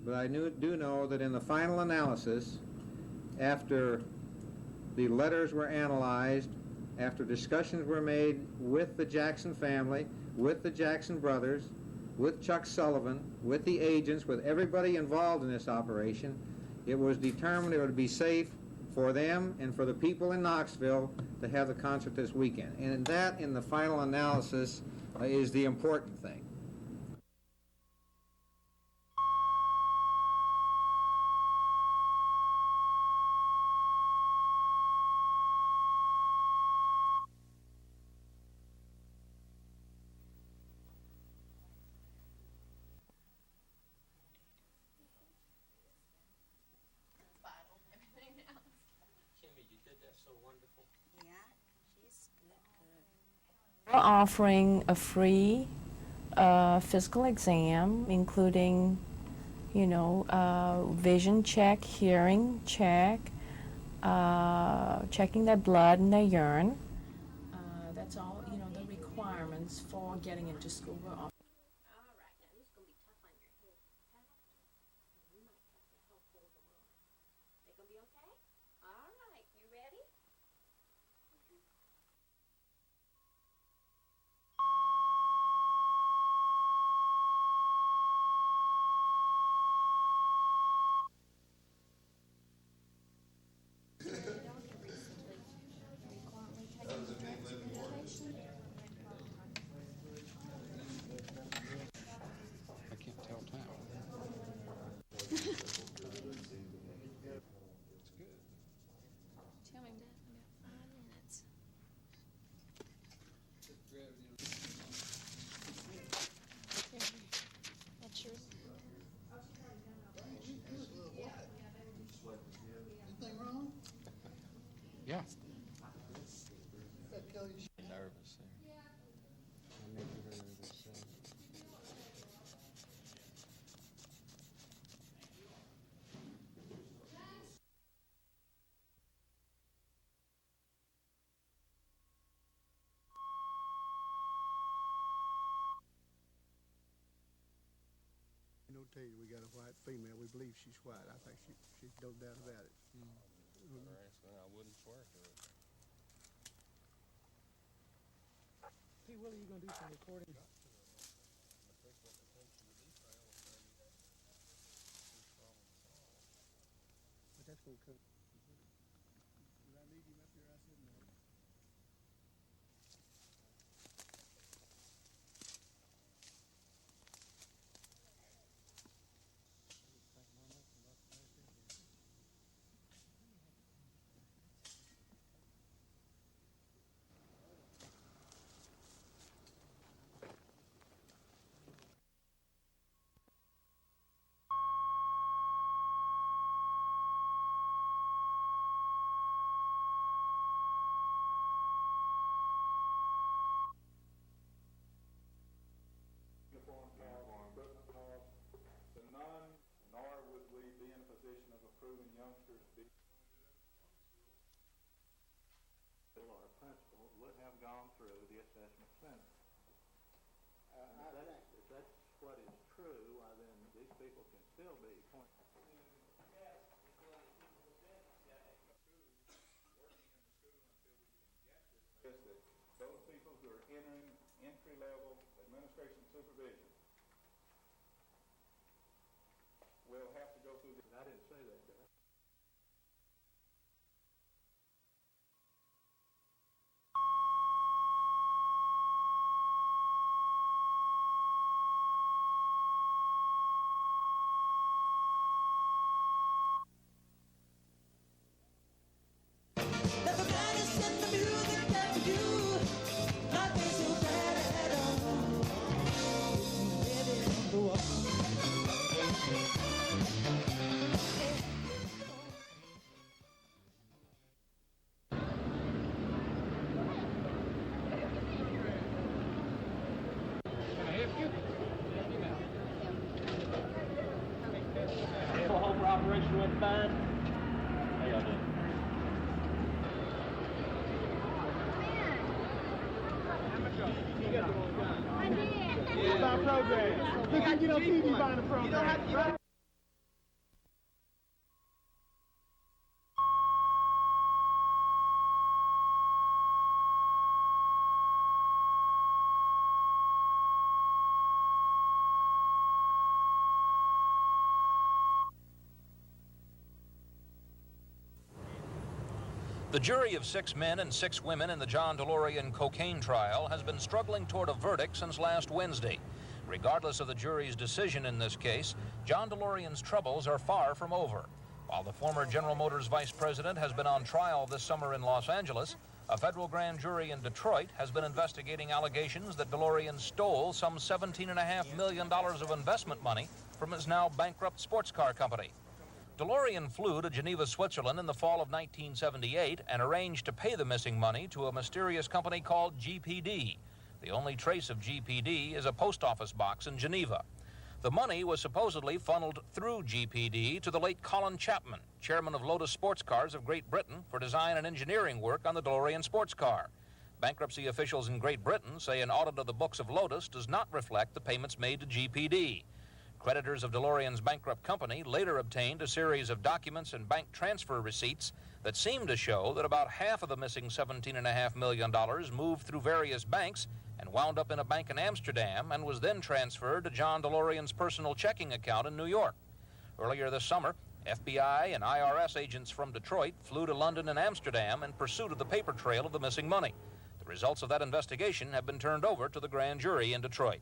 but I do know that in the final analysis, after the letters were analyzed, after discussions were made with the Jackson family, with the Jackson brothers, with Chuck Sullivan, with the agents, with everybody involved in this operation, it was determined it would be safe for them and for the people in Knoxville to have the concert this weekend. And that, in the final analysis, is the important thing. We're offering a free physical exam, including, vision check, hearing check, checking their blood and their urine. That's all, the requirements for getting into school. We're offering. All right, now this is going to be tough on your head. You might have to help hold them on. They going to be okay? All right, you ready? Yeah. Nervous. Notated, we got a white female. We believe she's white. I think she's no doubt about it. I wouldn't swear to it. P. Willie, you gonna do some recording? But that's gonna come. Did I leave him up here? I said no. Nor would we be in a position of approving youngsters or a principal would have gone through the assessment center. If that's what is true, then these people can still be appointed. Those people who are entering entry-level administration supervision will have to go through this. I didn't say that, did I? Operation went fine. How y'all doing? It's our program. You can get on TV buying the program. The jury of 6 men and 6 women in the John DeLorean cocaine trial has been struggling toward a verdict since last Wednesday. Regardless of the jury's decision in this case, John DeLorean's troubles are far from over. While the former General Motors vice president has been on trial this summer in Los Angeles, a federal grand jury in Detroit has been investigating allegations that DeLorean stole some $17.5 million of investment money from his now bankrupt sports car company. DeLorean flew to Geneva, Switzerland in the fall of 1978 and arranged to pay the missing money to a mysterious company called GPD. The only trace of GPD is a post office box in Geneva. The money was supposedly funneled through GPD to the late Colin Chapman, chairman of Lotus Sports Cars of Great Britain, for design and engineering work on the DeLorean sports car. Bankruptcy officials in Great Britain say an audit of the books of Lotus does not reflect the payments made to GPD. Creditors of DeLorean's bankrupt company later obtained a series of documents and bank transfer receipts that seem to show that about half of the missing $17.5 million moved through various banks and wound up in a bank in Amsterdam and was then transferred to John DeLorean's personal checking account in New York. Earlier this summer, FBI and IRS agents from Detroit flew to London and Amsterdam in pursuit of the paper trail of the missing money. The results of that investigation have been turned over to the grand jury in Detroit.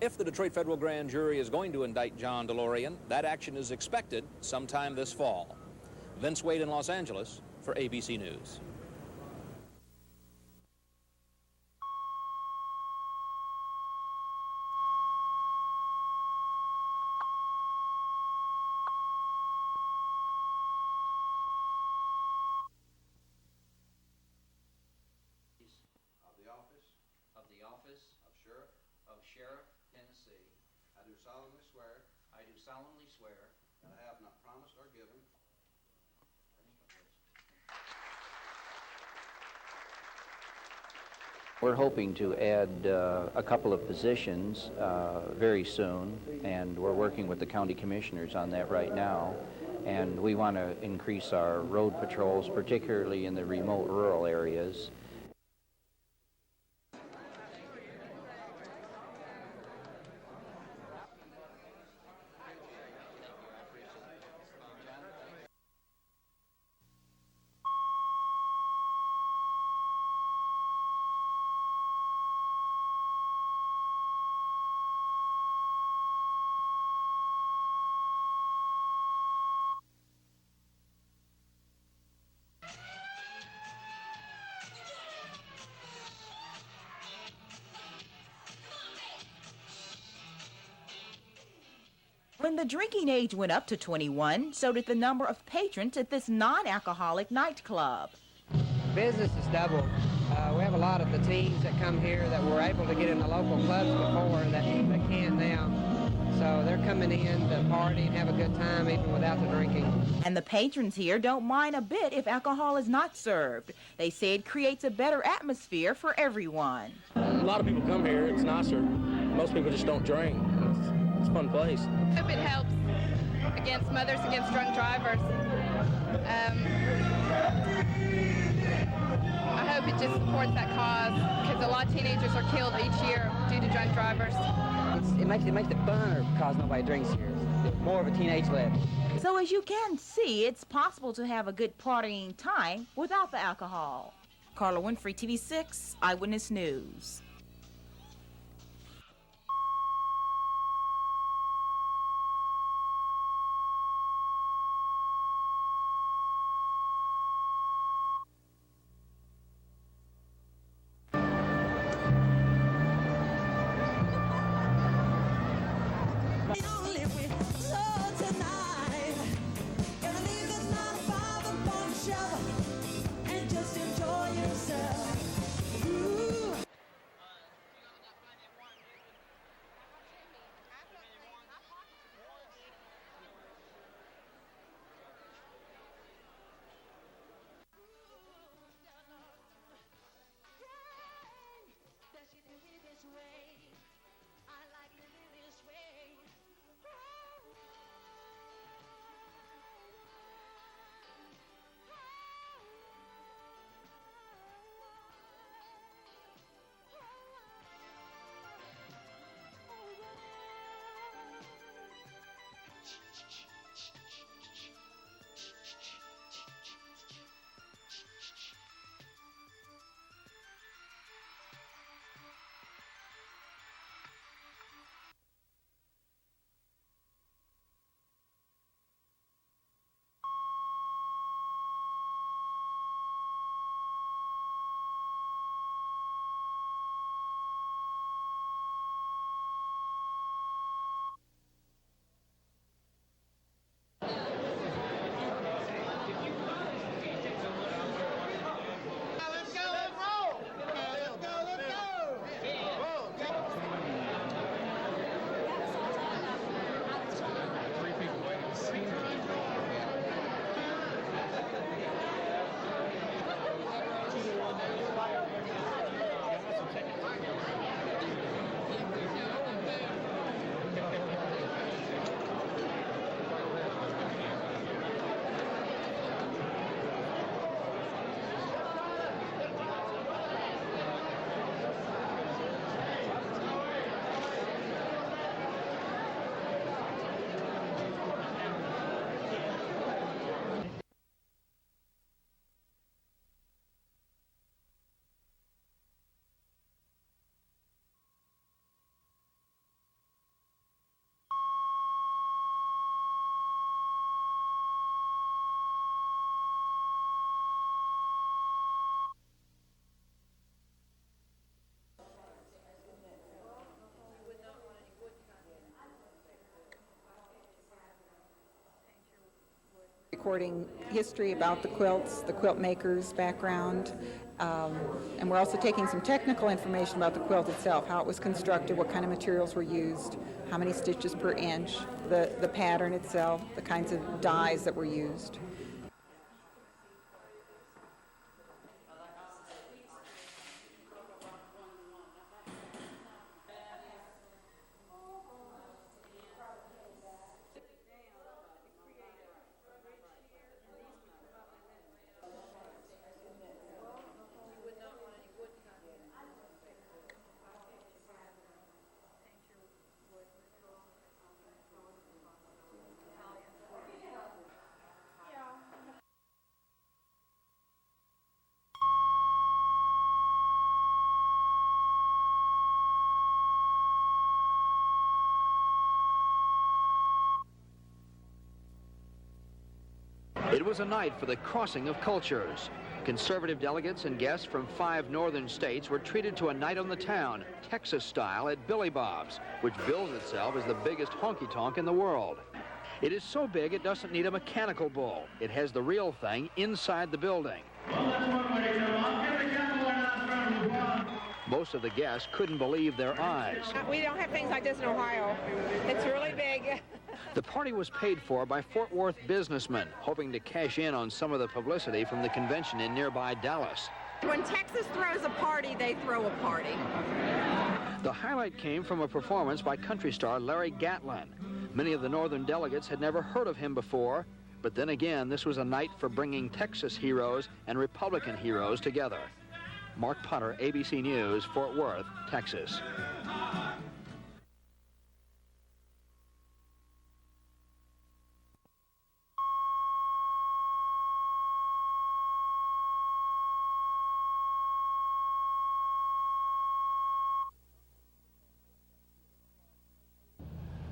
If the Detroit Federal Grand Jury is going to indict John DeLorean, that action is expected sometime this fall. Vince Wade in Los Angeles for ABC News. Of the office of Sheriff, Tennessee. I do solemnly swear I do solemnly swear that I have not promised or given We're hoping to add a couple of positions very soon, and we're working with the county commissioners on that right now. And we want to increase our road patrols, particularly in the remote rural areas. When the drinking age went up to 21, so did the number of patrons at this non-alcoholic nightclub. Business has doubled. We have a lot of the teens that come here that were able to get in the local clubs before that can't now. So they're coming in to party and have a good time even without the drinking. And the patrons here don't mind a bit if alcohol is not served. They say it creates a better atmosphere for everyone. A lot of people come here. It's nicer. Most people just don't drink. It's a fun place. I hope it helps against mothers against drunk drivers. I hope it just supports that cause because a lot of teenagers are killed each year due to drunk drivers. It makes it fun because nobody drinks here. It's more of a teenage levy. So as you can see, it's possible to have a good partying time without the alcohol. Carla Winfrey, TV6, Eyewitness News. recording history about the quilts, the quilt maker's background, and we're also taking some technical information about the quilt itself, how it was constructed, what kind of materials were used, how many stitches per inch, the pattern itself, the kinds of dyes that were used. It was a night for the crossing of cultures. Conservative delegates and guests from 5 northern states were treated to a night on the town, Texas style, at Billy Bob's, which bills itself as the biggest honky-tonk in the world. It is so big it doesn't need a mechanical bull. It has the real thing inside the building. Most of the guests couldn't believe their eyes. We don't have things like this in Ohio. It's really big. The party was paid for by Fort Worth businessmen, hoping to cash in on some of the publicity from the convention in nearby Dallas. When Texas throws a party, they throw a party. The highlight came from a performance by country star Larry Gatlin. Many of the northern delegates had never heard of him before, but then again, this was a night for bringing Texas heroes and Republican heroes together. Mark Potter, ABC News, Fort Worth, Texas.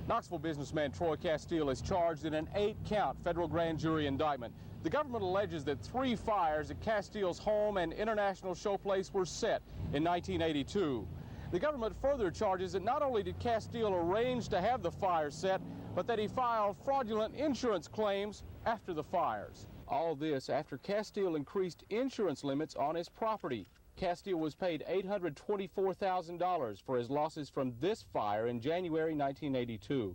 Knoxville businessman Troy Castile is charged in an 8-count federal grand jury indictment. The government alleges that 3 fires at Castile's home and international showplace were set in 1982. The government further charges that not only did Castile arrange to have the fires set, but that he filed fraudulent insurance claims after the fires. All this after Castile increased insurance limits on his property. Castile was paid $824,000 for his losses from this fire in January 1982.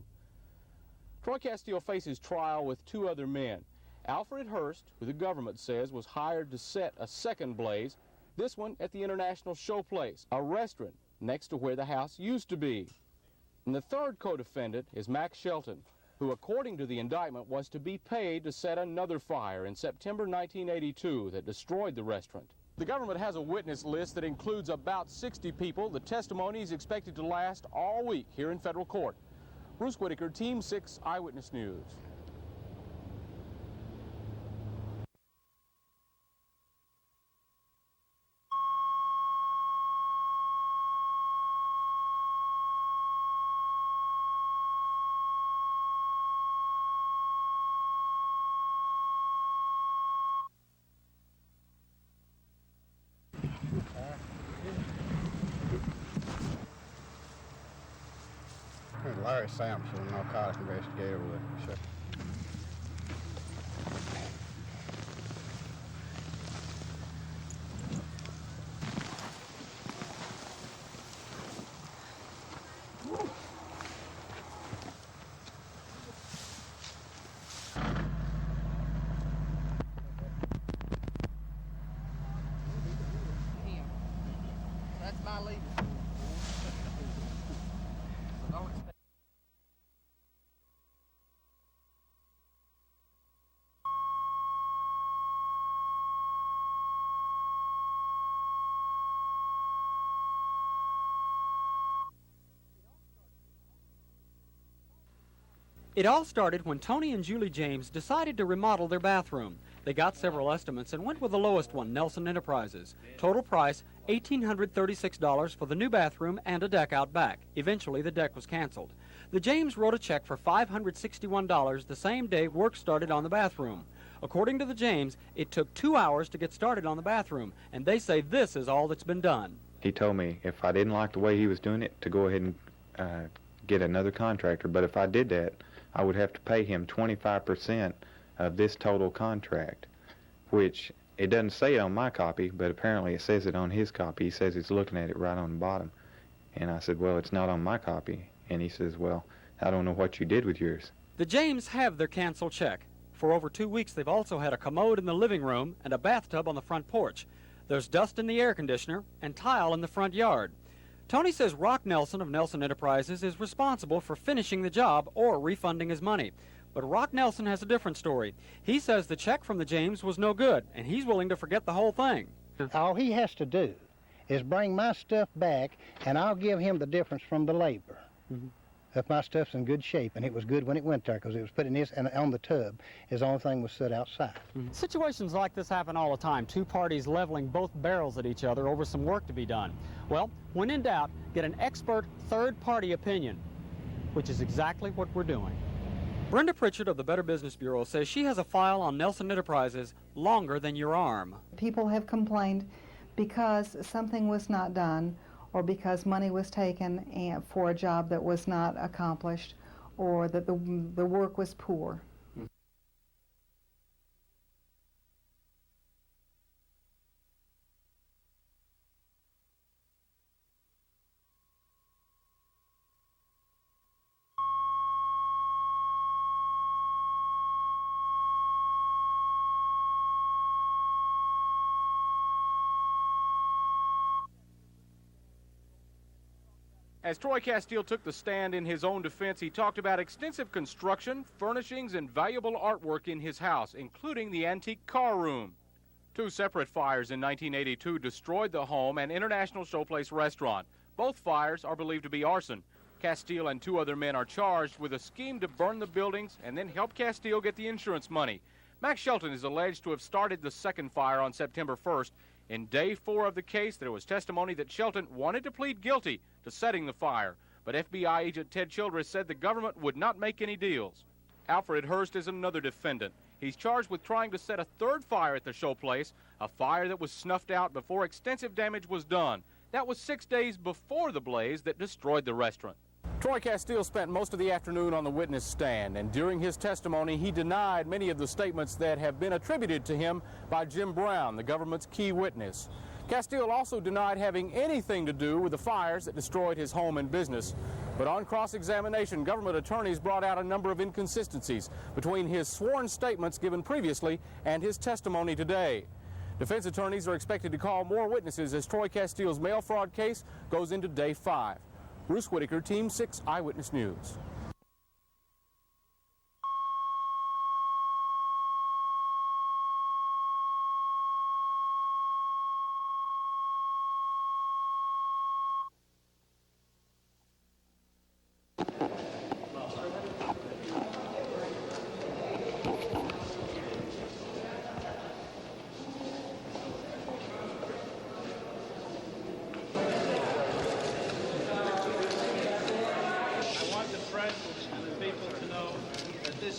Troy Castile faces trial with 2 other men. Alfred Hurst, who the government says was hired to set a second blaze, this one at the International Showplace, a restaurant next to where the house used to be. And the third co-defendant is Max Shelton, who according to the indictment was to be paid to set another fire in September 1982 that destroyed the restaurant. The government has a witness list that includes about 60 people. The testimony is expected to last all week here in federal court. Bruce Whitaker, Team 6 Eyewitness News. Larry Sampson, narcotics investigator with That's my lead. It all started when Tony and Julie James decided to remodel their bathroom. They got several estimates and went with the lowest one, Nelson Enterprises. Total price, $1,836 for the new bathroom and a deck out back. Eventually, the deck was canceled. The James wrote a check for $561 the same day work started on the bathroom. According to the James, it took 2 hours to get started on the bathroom, and they say this is all that's been done. He told me if I didn't like the way he was doing it, to go ahead and get another contractor, but if I did that, I would have to pay him 25% of this total contract, which it doesn't say it on my copy, but apparently it says it on his copy. He says he's looking at it right on the bottom. And I said, well, it's not on my copy. And he says, well, I don't know what you did with yours. The James have their canceled check. For over 2 weeks, they've also had a commode in the living room and a bathtub on the front porch. There's dust in the air conditioner and tile in the front yard. Tony says Rock Nelson of Nelson Enterprises is responsible for finishing the job or refunding his money. But Rock Nelson has a different story. He says the check from the James was no good, and he's willing to forget the whole thing. All he has to do is bring my stuff back, and I'll give him the difference from the labor. If my stuff's in good shape, and it was good when it went there, because it was put in this and on the tub, his only thing was set outside. Situations like this happen all the time. Two parties leveling both barrels at each other over some work to be done. Well, when in doubt, get an expert third-party opinion, which is exactly what we're doing. Brenda Pritchard of the Better Business Bureau says she has a file on Nelson Enterprises longer than your arm. People have complained because something was not done, or because money was taken for a job that was not accomplished, or that the work was poor. As Troy Castile took the stand in his own defense, he talked about extensive construction, furnishings, and valuable artwork in his house, including the antique car room. Two separate fires in 1982 destroyed the home and International Showplace restaurant. Both fires are believed to be arson. Castile and two other men are charged with a scheme to burn the buildings and then help Castile get the insurance money. Max Shelton is alleged to have started the second fire on September 1st. In day 4 of the case, there was testimony that Shelton wanted to plead guilty to setting the fire, but FBI agent Ted Childress said the government would not make any deals. Alfred Hurst is another defendant. He's charged with trying to set a third fire at the showplace, a fire that was snuffed out before extensive damage was done. That was 6 days before the blaze that destroyed the restaurant. Troy Castile spent most of the afternoon on the witness stand, and during his testimony, he denied many of the statements that have been attributed to him by Jim Brown, the government's key witness. Castile also denied having anything to do with the fires that destroyed his home and business. But on cross-examination, government attorneys brought out a number of inconsistencies between his sworn statements given previously and his testimony today. Defense attorneys are expected to call more witnesses as Troy Castile's mail fraud case goes into day 5. Bruce Whitaker, Team 6 Eyewitness News.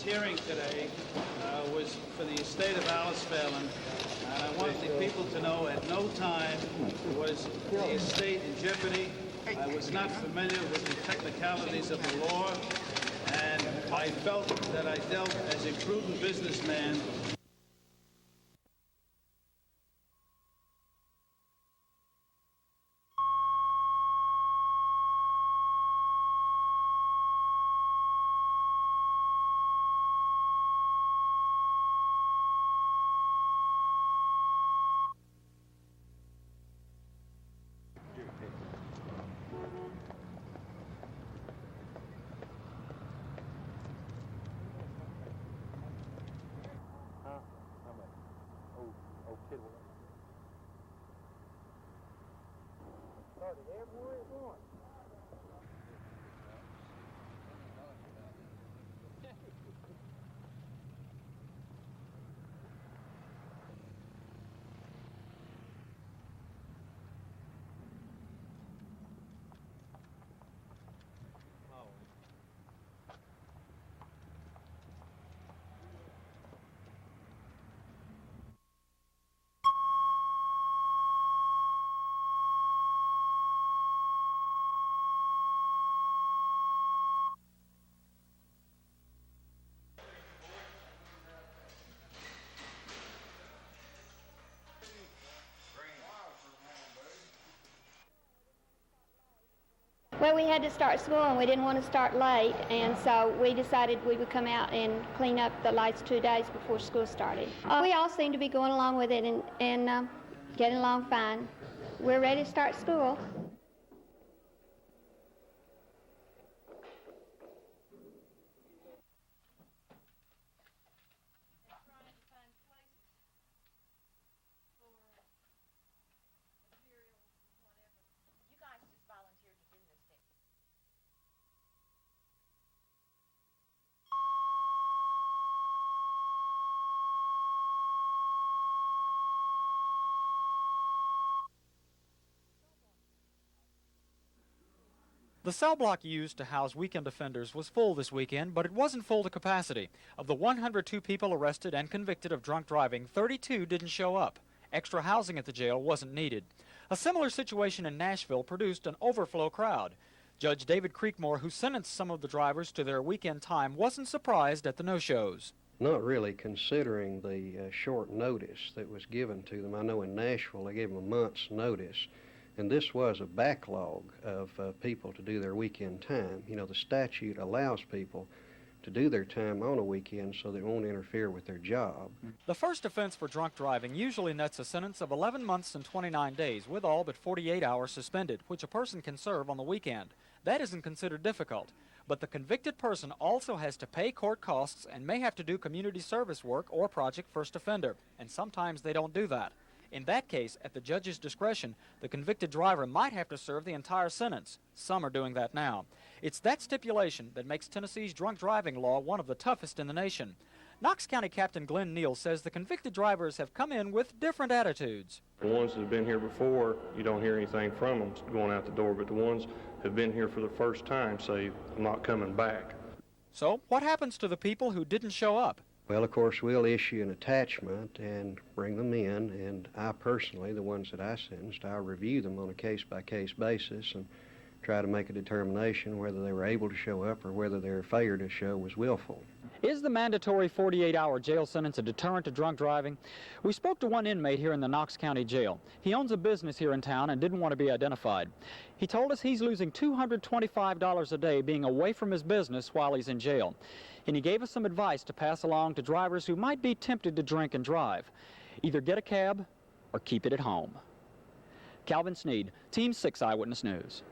Hearing today was for the estate of Alice Phelan, and I want the people to know at no time was the estate in jeopardy. I was not familiar with the technicalities of the law, and I felt that I dealt as a prudent businessman. Well, we had to start school, and we didn't want to start late, and so we decided we would come out and clean up the lights 2 days before school started. We all seem to be going along with it and getting along fine. We're ready to start school. The cell block used to house weekend offenders was full this weekend, but it wasn't full to capacity. Of the 102 people arrested and convicted of drunk driving, 32 didn't show up. Extra housing at the jail wasn't needed. A similar situation in Nashville produced an overflow crowd. Judge David Creekmore, who sentenced some of the drivers to their weekend time, wasn't surprised at the no-shows. Not really, considering the short notice that was given to them. I know in Nashville they gave them a month's notice. And this was a backlog of people to do their weekend time. You know, the statute allows people to do their time on a weekend so they won't interfere with their job. The first offense for drunk driving usually nets a sentence of 11 months and 29 days, with all but 48 hours suspended, which a person can serve on the weekend. That isn't considered difficult. But the convicted person also has to pay court costs and may have to do community service work or Project First Offender, and sometimes they don't do that. In that case, at the judge's discretion, the convicted driver might have to serve the entire sentence. Some are doing that now. It's that stipulation that makes Tennessee's drunk driving law one of the toughest in the nation. Knox County Captain Glenn Neal says the convicted drivers have come in with different attitudes. The ones that have been here before, you don't hear anything from them going out the door, but the ones that have been here for the first time say, I'm not coming back. So what happens to the people who didn't show up? Well, of course, we'll issue an attachment and bring them in, and I personally, the ones that I sentenced, I'll review them on a case-by-case basis and try to make a determination whether they were able to show up or whether their failure to show was willful. Is the mandatory 48-hour jail sentence a deterrent to drunk driving? We spoke to one inmate here in the Knox County Jail. He owns a business here in town and didn't want to be identified. He told us he's losing $225 a day being away from his business while he's in jail. And he gave us some advice to pass along to drivers who might be tempted to drink and drive. Either get a cab or keep it at home. Calvin Sneed, Team 6 Eyewitness News.